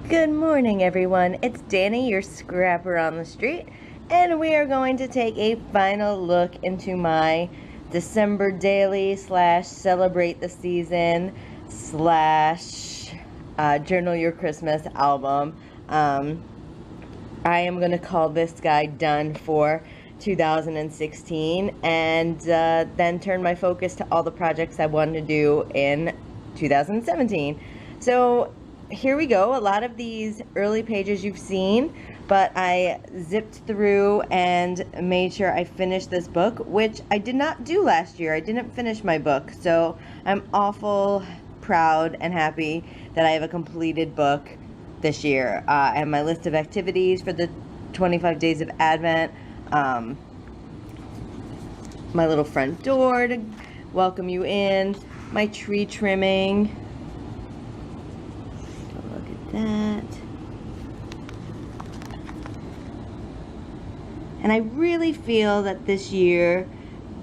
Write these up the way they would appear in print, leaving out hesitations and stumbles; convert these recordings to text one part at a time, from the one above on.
Good morning, everyone. It's Danny, your scrapper on the street, and we are going to take a final look into my December daily / celebrate the season / journal your Christmas album. I am going to call this guy done for 2016 and then turn my focus to all the projects I wanted to do in 2017. So here we go. A lot of these early pages you've seen, but I zipped through and made sure I finished this book, which I did not do last year. I didn't finish my book, so I'm awful proud and happy that I have a completed book this year. I have my list of activities for the 25 days of Advent, my little front door to welcome you in, my tree trimming. Look at that. And I really feel that this year,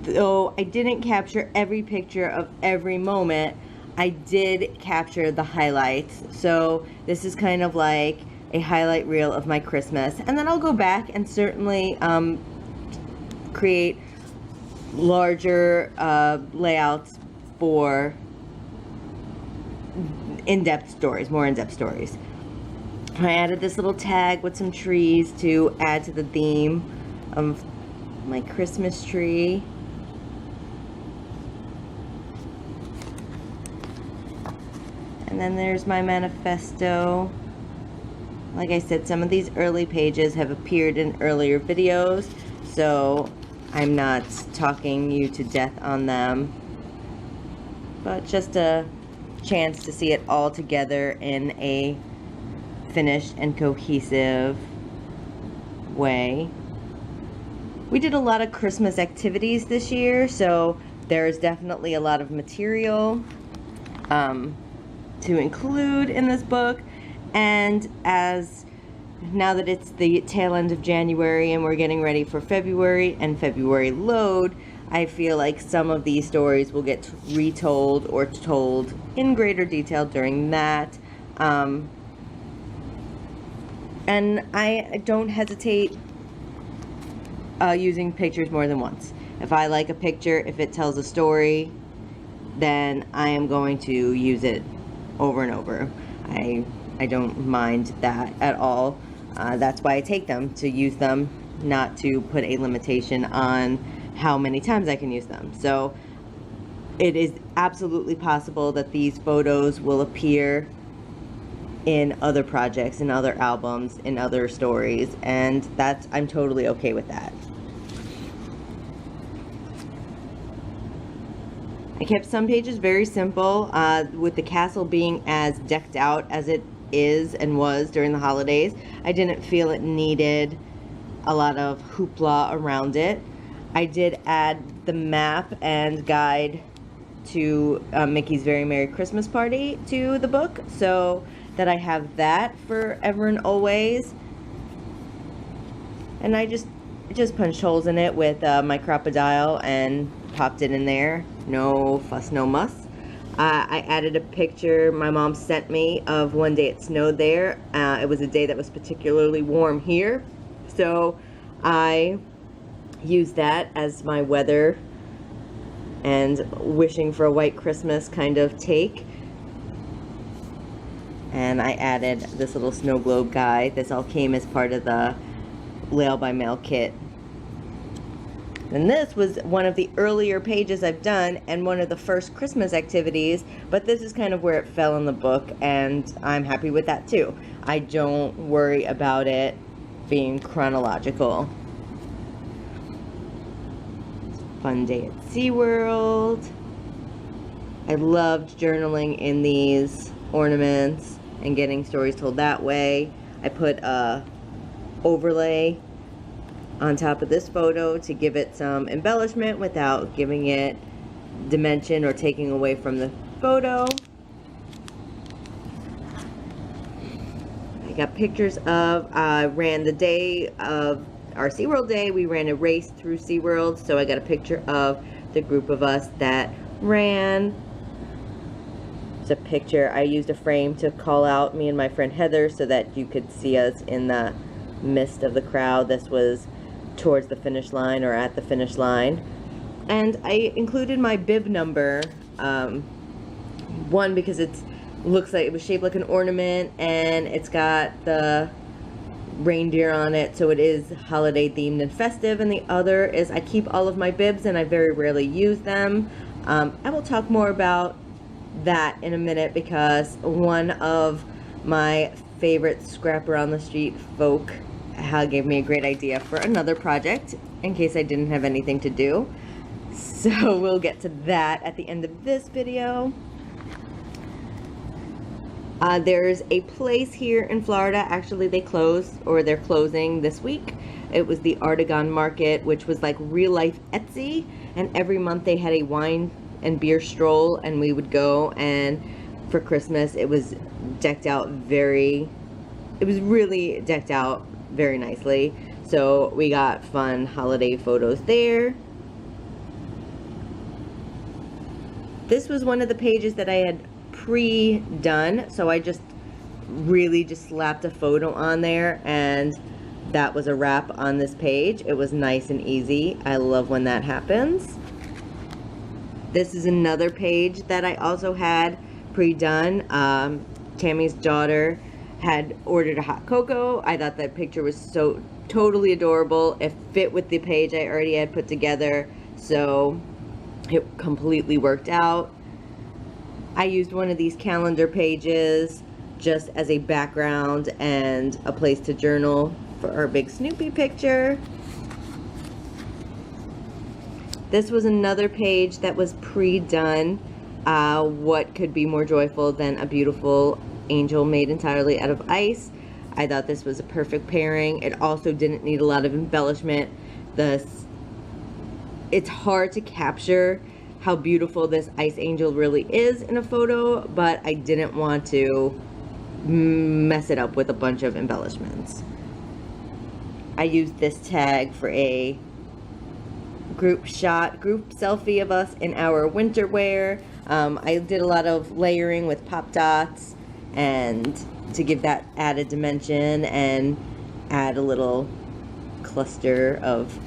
though I didn't capture every picture of every moment, I did capture the highlights. So this is kind of like a highlight reel of my Christmas. And then I'll go back and certainly create larger layouts for in-depth stories, more in-depth stories. I added this little tag with some trees to add to the theme of my Christmas tree. And then there's my manifesto. Like I said, some of these early pages have appeared in earlier videos, so I'm not talking you to death on them, but just a chance to see it all together in a finished and cohesive way. We did a lot of Christmas activities this year, so there's definitely a lot of material to include in this book. And as now that it's the tail end of January and we're getting ready for February and February load, I feel like some of these stories will get retold or told in greater detail during that. And I don't hesitate using pictures more than once. If I like a picture, if it tells a story, then I am going to use it over and over. I don't mind that at all. That's why I take them, to use them, not to put a limitation on how many times I can use them. So it is absolutely possible that these photos will appear in other projects, in other albums, in other stories, and I'm totally okay with that. I kept some pages very simple, with the castle being as decked out as it is and was during the holidays. I didn't feel it needed a lot of hoopla around it. I did add the map and guide to Mickey's Very Merry Christmas Party to the book, so that I have that forever and always. And I just punched holes in it with my Crop-A-Dile and popped it in there. No fuss, no muss. I added a picture my mom sent me of one day it snowed there. It was a day that was particularly warm here, so I used that as my weather and wishing for a white Christmas kind of take. And I added this little snow globe guy. This all came as part of the Lail by Mail kit. And this was one of the earlier pages I've done and one of the first Christmas activities, but this is kind of where it fell in the book, and I'm happy with that too. I don't worry about it being chronological. Fun day at SeaWorld. I loved journaling in these ornaments and getting stories told that way. I put a overlay on top of this photo to give it some embellishment without giving it dimension or taking away from the photo. I got pictures of, ran the day of our SeaWorld day. We ran a race through SeaWorld, so I got a picture of the group of us that ran. just a picture. I used a frame to call out me and my friend Heather so that you could see us in the midst of the crowd. This was towards the finish line, or at the finish line. And I included my bib number, one because it looks like it was shaped like an ornament, and it's got the reindeer on it, so it is holiday themed and festive. And the other is I keep all of my bibs and I very rarely use them. I will talk more about that in a minute, because one of my favorite scrapper on the street folk gave me a great idea for another project in case I didn't have anything to do. So we'll get to that at the end of this video. There's a place here in Florida, actually they closed, or they're closing this week. It was the Artagon Market, which was like real life Etsy, and every month they had a wine and beer stroll, and we would go, and for Christmas it was decked out it was really decked out very nicely. So we got fun holiday photos there. This was one of the pages that I had pre-done, so I just slapped a photo on there, and that was a wrap on this page. It was nice and easy. I love when that happens. This is another page that I also had pre-done. Tammy's daughter had ordered a hot cocoa. I thought that picture was so totally adorable. It fit with the page I already had put together, so it completely worked out. I used one of these calendar pages just as a background and a place to journal for our big Snoopy picture. This was another page that was pre-done. What could be more joyful than a beautiful angel made entirely out of ice? I thought this was a perfect pairing. It also didn't need a lot of embellishment. It's hard to capture how beautiful this ice angel really is in a photo, but I didn't want to mess it up with a bunch of embellishments. I used this tag for a group selfie of us in our winter wear. I did a lot of layering with pop dots, and to give that added dimension and add a little cluster of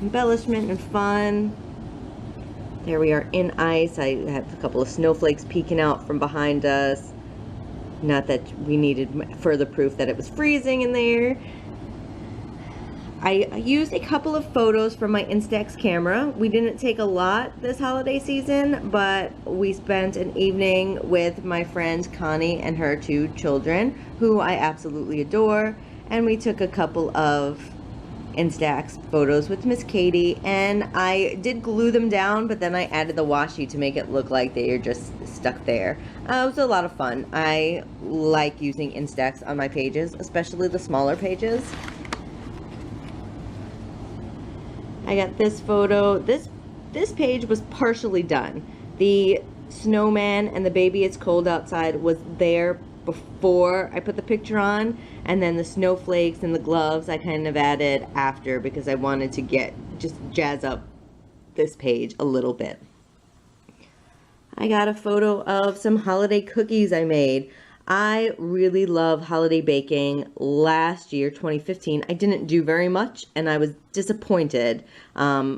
embellishment and fun. There we are in ice. I have a couple of snowflakes peeking out from behind us. Not that we needed further proof that it was freezing in there. I used a couple of photos from my Instax camera. We didn't take a lot this holiday season, but we spent an evening with my friend Connie and her 2 children, who I absolutely adore, and we took a couple of Instax photos with Miss Katie, and I did glue them down, but then I added the washi to make it look like they are just stuck there. It was a lot of fun. I like using Instax on my pages, especially the smaller pages. I got this photo. This page was partially done. The snowman and the baby it's cold outside was there before I put the picture on, and then the snowflakes and the gloves I kind of added after, because I wanted to just jazz up this page a little bit. I got a photo of some holiday cookies I made. I really love holiday baking. Last year, 2015, I didn't do very much, and I was disappointed. I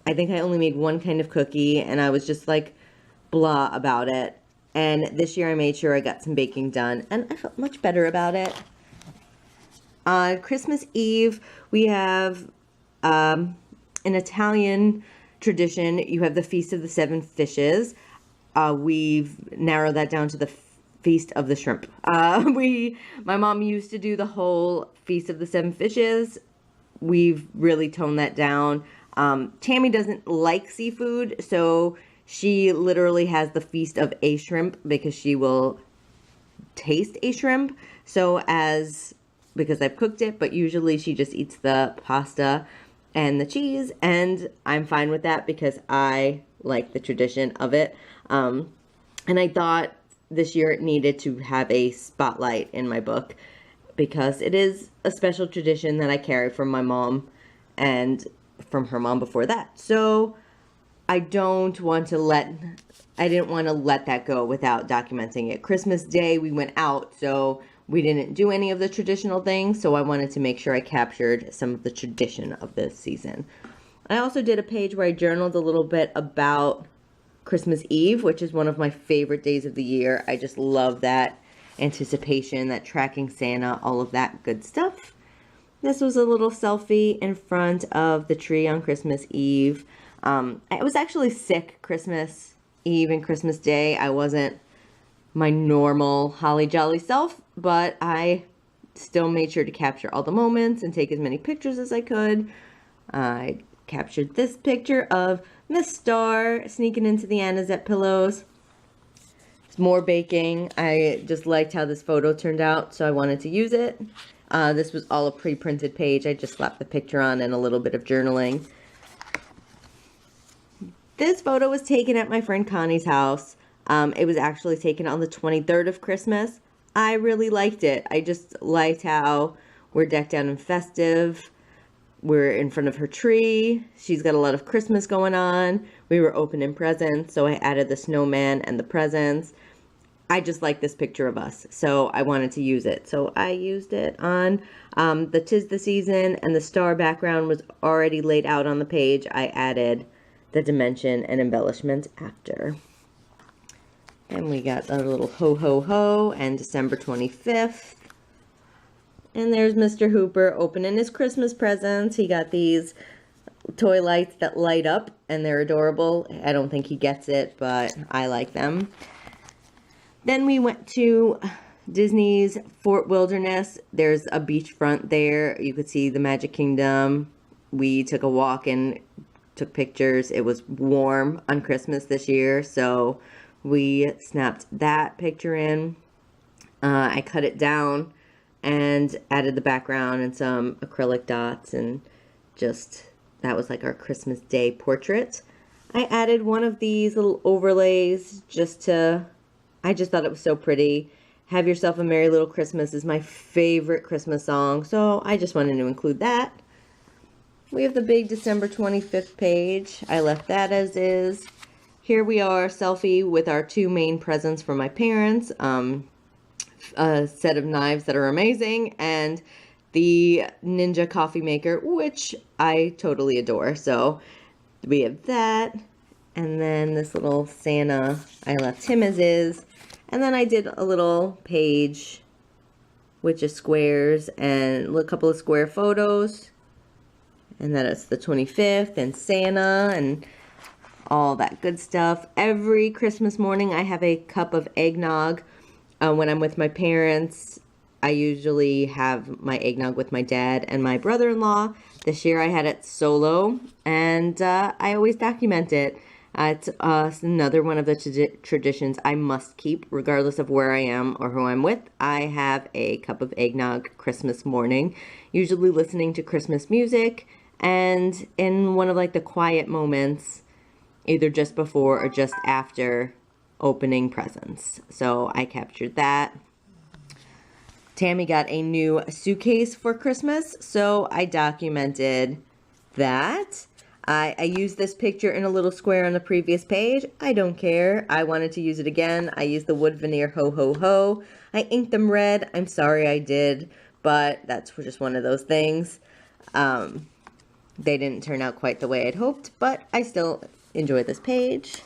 think I only made one kind of cookie, and I was just like blah about it. And this year I made sure I got some baking done, and I felt much better about it. On Christmas Eve, we have an Italian tradition. You have the Feast of the Seven Fishes. We've narrowed that down to the Feast of the Shrimp. My mom used to do the whole Feast of the Seven Fishes. We've really toned that down. Tammy doesn't like seafood, so she literally has the Feast of a Shrimp, because she will taste a shrimp. Because I've cooked it, but usually she just eats the pasta and the cheese, and I'm fine with that because I like the tradition of it. And I thought this year it needed to have a spotlight in my book, because it is a special tradition that I carry from my mom and from her mom before that. So I didn't want to let that go without documenting it. Christmas Day, we went out, so we didn't do any of the traditional things, so I wanted to make sure I captured some of the tradition of this season. I also did a page where I journaled a little bit about Christmas Eve, which is one of my favorite days of the year. I just love that anticipation, that tracking Santa, all of that good stuff. This was a little selfie in front of the tree on Christmas Eve. I was actually sick Christmas Eve and Christmas Day. I wasn't my normal holly jolly self, but I still made sure to capture all the moments and take as many pictures as I could. I captured this picture of Miss Star sneaking into the Anisette pillows. It's more baking. I just liked how this photo turned out, so I wanted to use it. This was all a pre-printed page. I just slapped the picture on and a little bit of journaling. This photo was taken at my friend Connie's house. It was actually taken on the 23rd of Christmas. I really liked it. I just liked how we're decked out and festive. We're in front of her tree. She's got a lot of Christmas going on. We were opening presents, so I added the snowman and the presents. I just like this picture of us, so I wanted to use it. So I used it on the 'Tis the Season, and the star background was already laid out on the page. I added the dimension and embellishments after. And we got a little ho ho ho and December 25th. And there's Mr. Hooper opening his Christmas presents. He got these toy lights that light up and they're adorable. I don't think he gets it, but I like them. Then we went to Disney's Fort Wilderness. There's a beachfront there. You could see the Magic Kingdom. We took a walk and took pictures. It was warm on Christmas this year, so we snapped that picture in. I cut it down and added the background and some acrylic dots, and just, that was like our Christmas Day portrait. I added one of these little overlays I just thought it was so pretty. Have Yourself a Merry Little Christmas is my favorite Christmas song, so I just wanted to include that. We have the big December 25th page. I left that as is. Here we are, selfie with our two main presents for my parents. A set of knives that are amazing, and the Ninja coffee maker, which I totally adore. So we have that, and then this little Santa, I left him as is. And then I did a little page with just squares and a couple of square photos. And then it's the 25th and Santa and all that good stuff. Every Christmas morning I have a cup of eggnog. When I'm with my parents, I usually have my eggnog with my dad and my brother-in-law. This year I had it solo, and I always document it. It's another one of the traditions I must keep, regardless of where I am or who I'm with. I have a cup of eggnog Christmas morning, usually listening to Christmas music, and in one of like the quiet moments, either just before or just after opening presents. So I captured that. Tammy got a new suitcase for Christmas, so I documented that. I used this picture in a little square on the previous page. I don't care. I wanted to use it again. I used the wood veneer ho ho ho. I inked them red. I'm sorry I did, but that's just one of those things. They didn't turn out quite the way I'd hoped, but I still enjoy this page.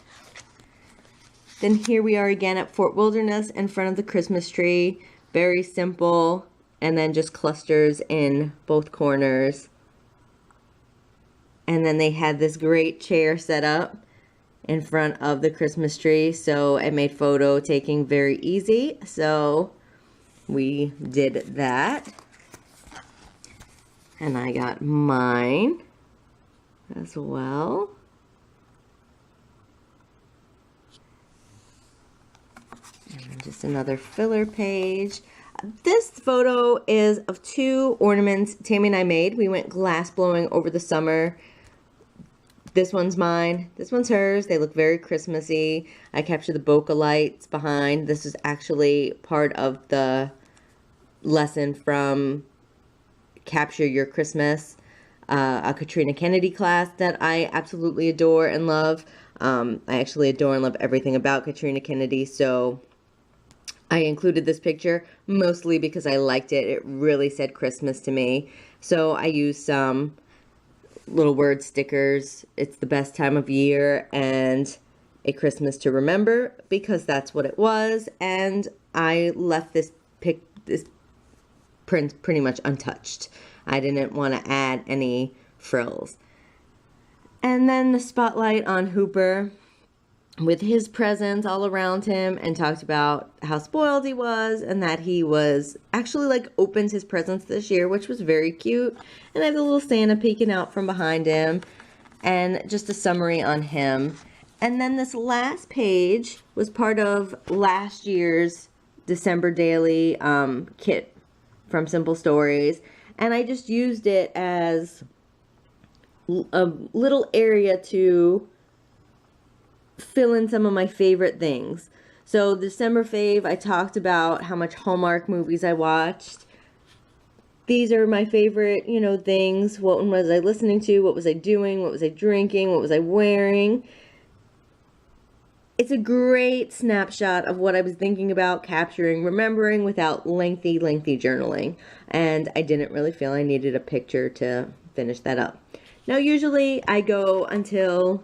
Then here we are again at Fort Wilderness in front of the Christmas tree. Very simple, and then just clusters in both corners. And then they had this great chair set up in front of the Christmas tree, so it made photo taking very easy. So we did that. And I got mine as well. And just another filler page. This photo is of two ornaments Tammy and I made. We went glass blowing over the summer. This one's mine. This one's hers. They look very Christmassy. I captured the bokeh lights behind. This is actually part of the lesson from Capture Your Christmas. a Katrina Kennedy class that I absolutely adore and love. I actually adore and love everything about Katrina Kennedy, so I included this picture mostly because I liked it. It really said Christmas to me. So I used some little word stickers. It's the best time of year and a Christmas to remember, because that's what it was. And I left this print pretty much untouched. I didn't want to add any frills. And then the spotlight on Hooper with his presents all around him, and talked about how spoiled he was and that he was actually like opened his presents this year, which was very cute. And I have the little Santa peeking out from behind him, and just a summary on him. And then this last page was part of last year's December Daily kit from Simple Stories, and I just used it as a little area to fill in some of my favorite things. So December fave, I talked about how much Hallmark movies I watched. These are my favorite, things. What was I listening to? What was I doing? What was I drinking? What was I wearing? It's a great snapshot of what I was thinking about, capturing, remembering without lengthy journaling. And I didn't really feel I needed a picture to finish that up. Now, usually I go until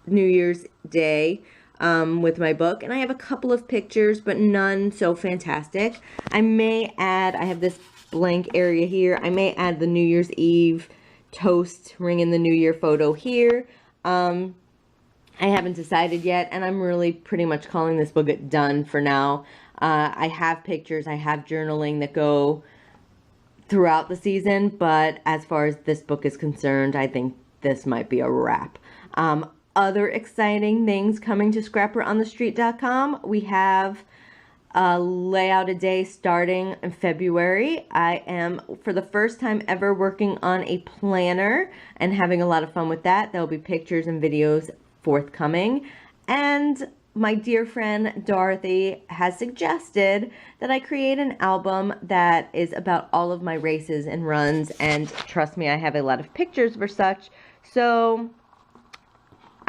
New Year's Day with my book, and I have a couple of pictures, but none so fantastic. I may add, I have this blank area here, I may add the New Year's Eve toast ring in the New Year photo here. I haven't decided yet, and I'm really pretty much calling this book done for now. I have pictures, I have journaling that go throughout the season, but as far as this book is concerned, I think this might be a wrap. Other exciting things coming to scrapperonthestreet.com. We have a layout a day starting in February. I am, for the first time ever, working on a planner and having a lot of fun with that. There will be pictures and videos forthcoming. And my dear friend Dorothy has suggested that I create an album that is about all of my races and runs. And trust me, I have a lot of pictures for such. So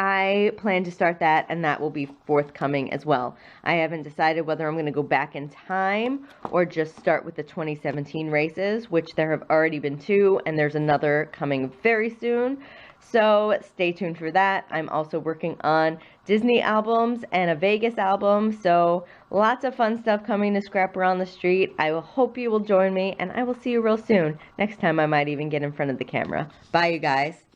I plan to start that, and that will be forthcoming as well. I haven't decided whether I'm going to go back in time or just start with the 2017 races, which there have already been 2, and there's another coming very soon. So stay tuned for that. I'm also working on Disney albums and a Vegas album, so lots of fun stuff coming to Scrap Around the Street. I will hope you will join me, and I will see you real soon. Next time I might even get in front of the camera. Bye, you guys.